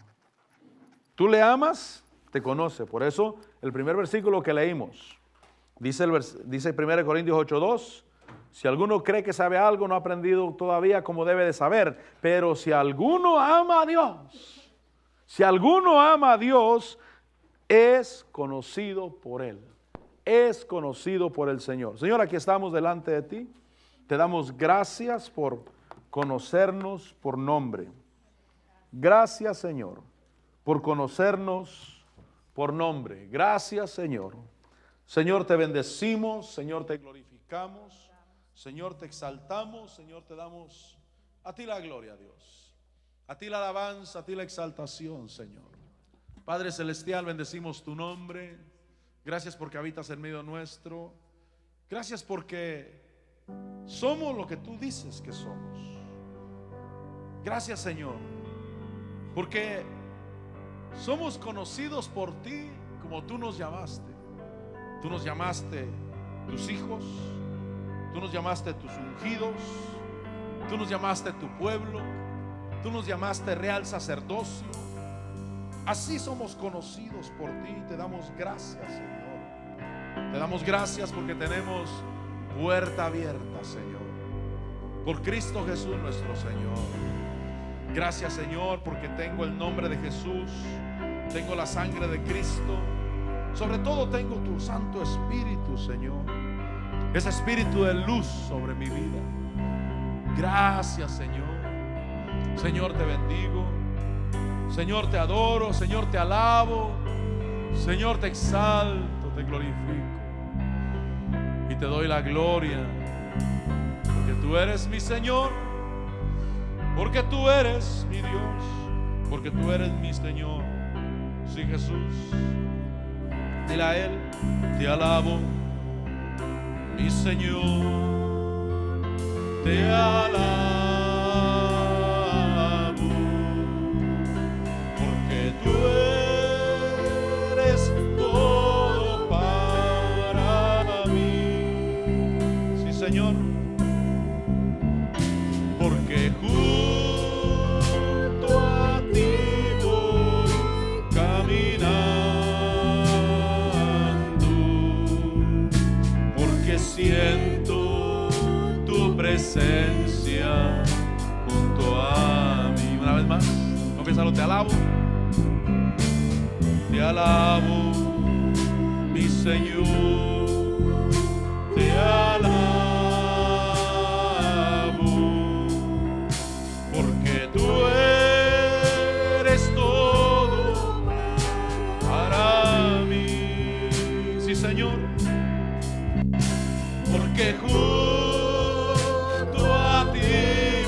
Tú le amas, te conoce. Por eso el primer versículo que leímos dice 1 Corintios 8:2. Si alguno cree que sabe algo, no ha aprendido todavía como debe de saber. Pero si alguno ama a Dios, es conocido por Él. Es conocido por el Señor. Señor, aquí estamos delante de ti. Te damos gracias por conocernos por nombre. Gracias, Señor, por conocernos por nombre. Gracias, Señor. Señor, te bendecimos. Señor, te glorificamos. Señor, te exaltamos, Señor, te damos a ti la gloria, Dios. A ti la alabanza, a ti la exaltación, Señor. Padre celestial, bendecimos tu nombre. Gracias porque habitas en medio nuestro. Gracias porque somos lo que tú dices que somos. Gracias, Señor, porque somos conocidos por ti como tú nos llamaste. Tú nos llamaste tus hijos. Tú nos llamaste tus ungidos, tú nos llamaste tu pueblo, tú nos llamaste real sacerdocio. Así somos conocidos por ti. Te damos gracias, Señor. Te damos gracias porque tenemos puerta abierta, Señor, por Cristo Jesús nuestro Señor. Gracias, Señor, porque tengo el nombre de Jesús, tengo la sangre de Cristo, sobre todo tengo tu Santo Espíritu, Señor. Ese espíritu de luz sobre mi vida. Gracias, Señor. Señor, te bendigo. Señor, te adoro. Señor, te alabo. Señor, te exalto, te glorifico y te doy la gloria, porque tú eres mi Señor, porque tú eres mi Dios, porque tú eres mi Señor. Sí, Jesús, dile a Él, te alabo, mi Señor, te alabo, porque tú eres todo para mí. Sí, Señor, porque junto a ti voy caminando, porque siento tu presencia junto a mí. Una vez más, confiésalo, te alabo, mi Señor, te alabo, porque tú eres todo para mí. Sí, Señor, porque junto a ti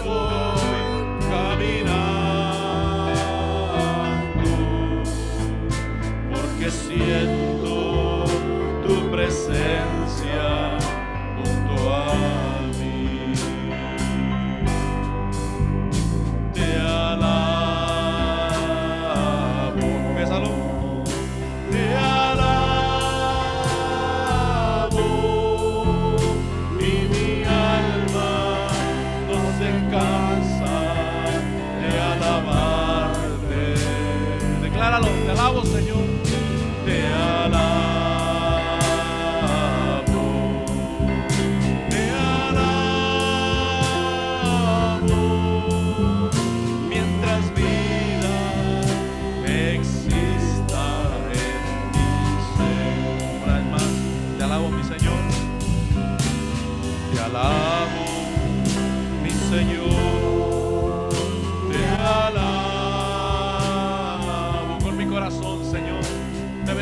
voy caminando, porque siento tu presencia junto a mí. Te alabo, bésalo. Te alabo y mi alma no se cansa de alabarte. Decláralo, te alabo, Señor. Te alabo, te alabo.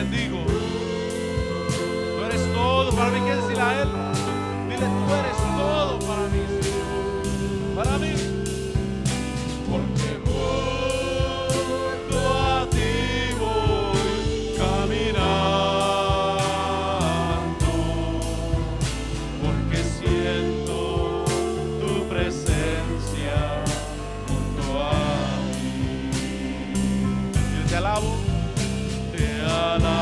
bendigo. Tú eres todo para mí. ¿Qué decirle a Él? Dile, tú eres todo para mí, Señor. Para mí. Porque junto a ti voy caminando, porque siento tu presencia junto a mí. Yo te alabo, te alabo,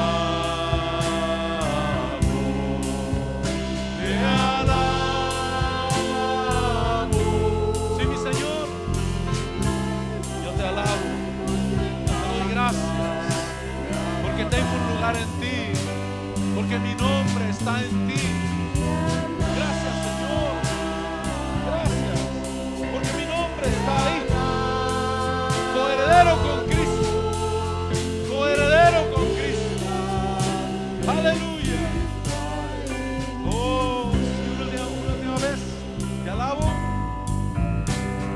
te alabo. Sí, mi Señor, yo te alabo, te doy gracias, porque tengo un lugar en ti, porque mi nombre está en ti. Gracias, Señor, gracias, porque mi nombre está ahí. Coheredero con Cristo, coheredero con Cristo. Aleluya. Oh, una última vez, te alabo,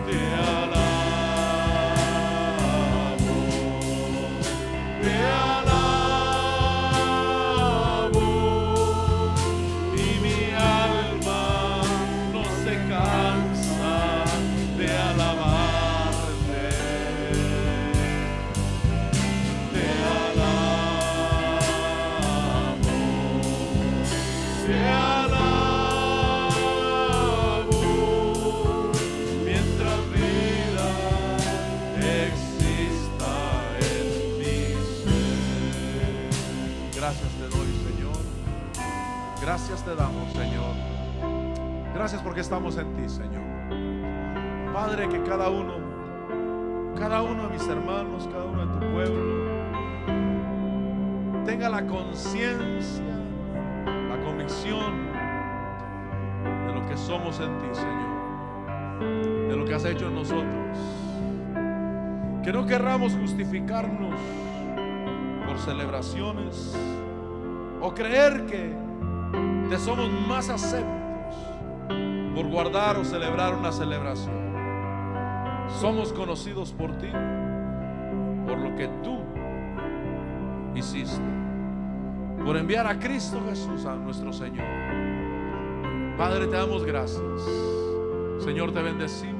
te alabo, te alabo, y mi alma no se cansa de alabarte. Te alabo, mientras vida exista en mi ser. Gracias te doy, Señor. Gracias te damos, Señor. Gracias porque estamos en ti, Señor. Padre, que cada uno de mis hermanos, cada uno de tu pueblo tenga la conciencia, la convicción de lo que somos en ti, Señor, de lo que has hecho en nosotros. Que no querramos justificarnos por celebraciones o creer que te somos más aceptos por guardar o celebrar una celebración. Somos conocidos por ti, por lo que tú hiciste, por enviar a Cristo Jesús, a nuestro Señor. Padre, te damos gracias. Señor, te bendecimos.